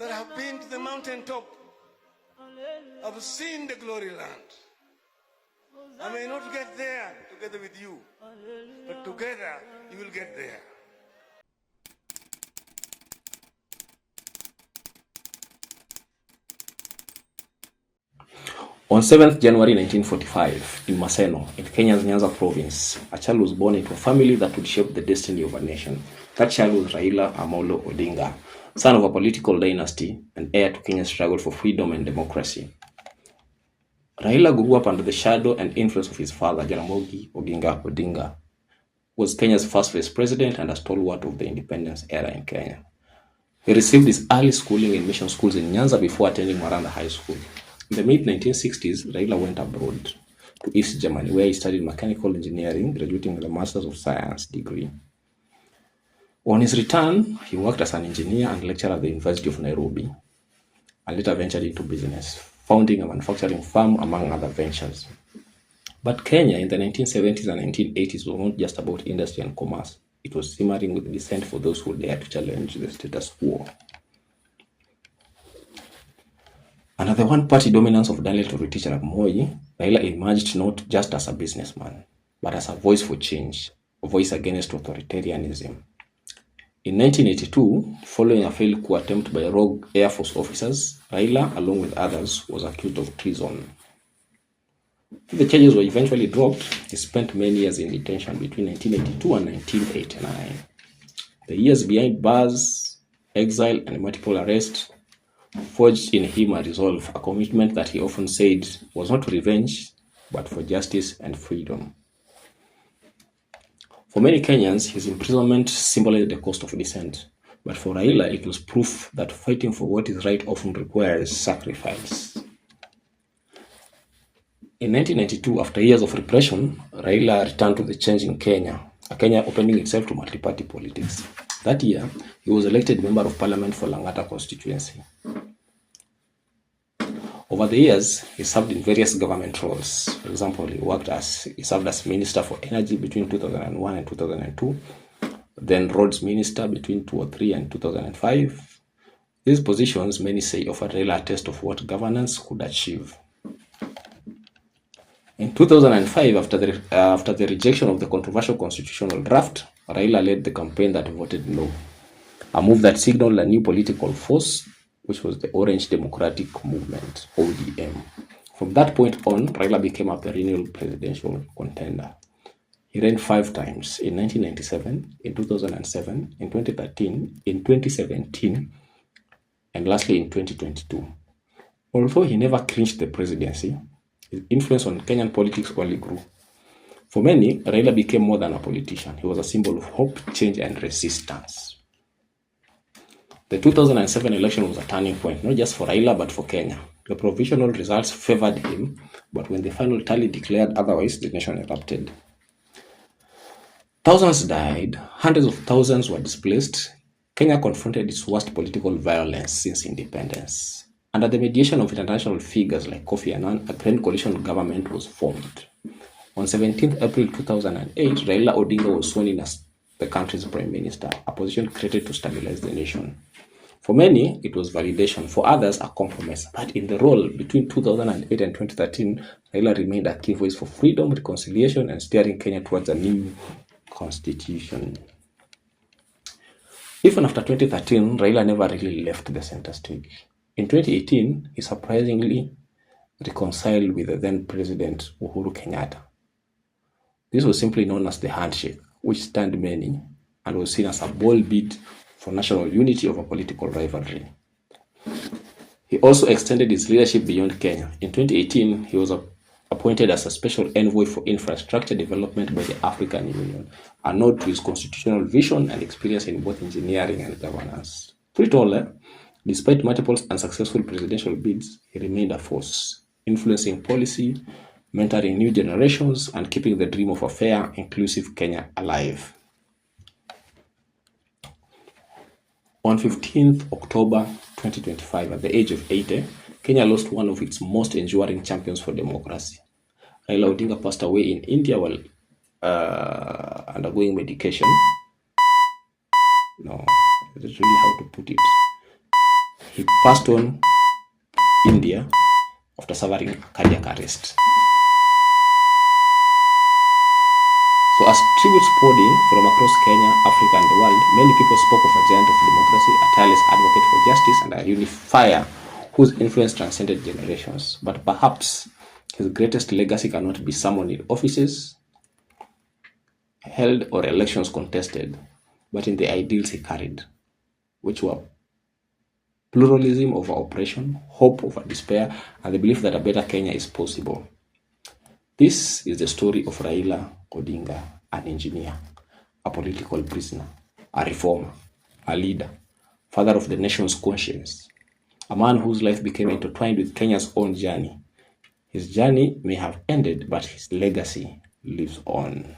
that have been to the mountaintop, have seen the glory land. I may not get there together with you, but together you will get there. On 7th January 1945, in Maseno, in Kenya's Nyanza province, a child was born into a family that would shape the destiny of a nation. That child was Raila Amollo Odinga, son of a political dynasty and heir to Kenya's struggle for freedom and democracy. Raila grew up under the shadow and influence of his father, Jaramogi Oginga Odinga, who was Kenya's first vice president and a stalwart of the independence era in Kenya. He received his early schooling in mission schools in Nyanza before attending Maranda High School. In the mid-1960s, Raila went abroad to East Germany, where he studied mechanical engineering, graduating with a Master's of Science degree. On his return, he worked as an engineer and lecturer at the University of Nairobi, and later ventured into business, founding a manufacturing firm, among other ventures. But Kenya in the 1970s and 1980s was not just about industry and commerce. It was simmering with dissent for those who dared to challenge the status quo. Under the one-party dominance of Daniel Toroitich arap Moi, Raila emerged not just as a businessman, but as a voice for change, a voice against authoritarianism. In 1982, following a failed coup attempt by rogue Air Force officers, Raila, along with others, was accused of treason. The charges were eventually dropped. He spent many years in detention between 1982 and 1989. The years behind bars, exile, and multiple arrests forged in him a resolve, a commitment that he often said was not revenge, but for justice and freedom. For many Kenyans, his imprisonment symbolized the cost of dissent, but for Raila, it was proof that fighting for what is right often requires sacrifice. In 1992, after years of repression, Raila returned to the change in Kenya, a Kenya opening itself to multi-party politics. That year, he was elected Member of Parliament for Langata constituency. Over the years, he served in various government roles. For example, he served as Minister for Energy between 2001 and 2002, then Roads Minister between 2003 and 2005. These positions, many say, offered Raila a taste of what governance could achieve. In 2005, after the rejection of the controversial constitutional draft, Raila led the campaign that voted no, a move that signaled a new political force, which was the Orange Democratic Movement, ODM. From that point on, Raila became a perennial presidential contender. He ran 5 times, in 1997, in 2007, in 2013, in 2017, and lastly in 2022. Although he never clinched the presidency, his influence on Kenyan politics only grew. For many, Raila became more than a politician. He was a symbol of hope, change, and resistance. The 2007 election was a turning point, not just for Raila, but for Kenya. The provisional results favored him, but when the final tally declared otherwise, the nation erupted. Thousands died, hundreds of thousands were displaced. Kenya confronted its worst political violence since independence. Under the mediation of international figures like Kofi Annan, a grand coalition government was formed. On 17th April 2008, Raila Odinga was sworn in as the country's prime minister, a position created to stabilize the nation. For many, it was validation. For others, a compromise. But in the role between 2008 and 2013, Raila remained a key voice for freedom, reconciliation, and steering Kenya towards a new constitution. Even after 2013, Raila never really left the center stage. In 2018, he surprisingly reconciled with the then President Uhuru Kenyatta. This was simply known as the handshake, which stunned many and was seen as a bold bid for national unity over political rivalry. He also extended his leadership beyond Kenya. In 2018, he was appointed as a special envoy for infrastructure development by the African Union, a nod to his constitutional vision and experience in both engineering and governance. Through it all, despite multiple unsuccessful presidential bids, he remained a force, influencing policy, mentoring new generations, and keeping the dream of a fair, inclusive Kenya alive. On 15th October 2025, at the age of 80, Kenya lost one of its most enduring champions for democracy. Raila Odinga passed away in India while undergoing medication. No, that's really how to put it. he passed on India after suffering cardiac arrest. So as tributes poured in from across Kenya, Africa, and the world, many people spoke of a giant of democracy, a tireless advocate for justice, and a unifier whose influence transcended generations. But perhaps his greatest legacy cannot be summoned in offices held or elections contested, but in the ideals he carried, which were pluralism over oppression, hope over despair, and the belief that a better Kenya is possible. This is the story of Raila Odinga, an engineer, a political prisoner, a reformer, a leader, father of the nation's conscience, a man whose life became intertwined with Kenya's own journey. His journey may have ended, but his legacy lives on.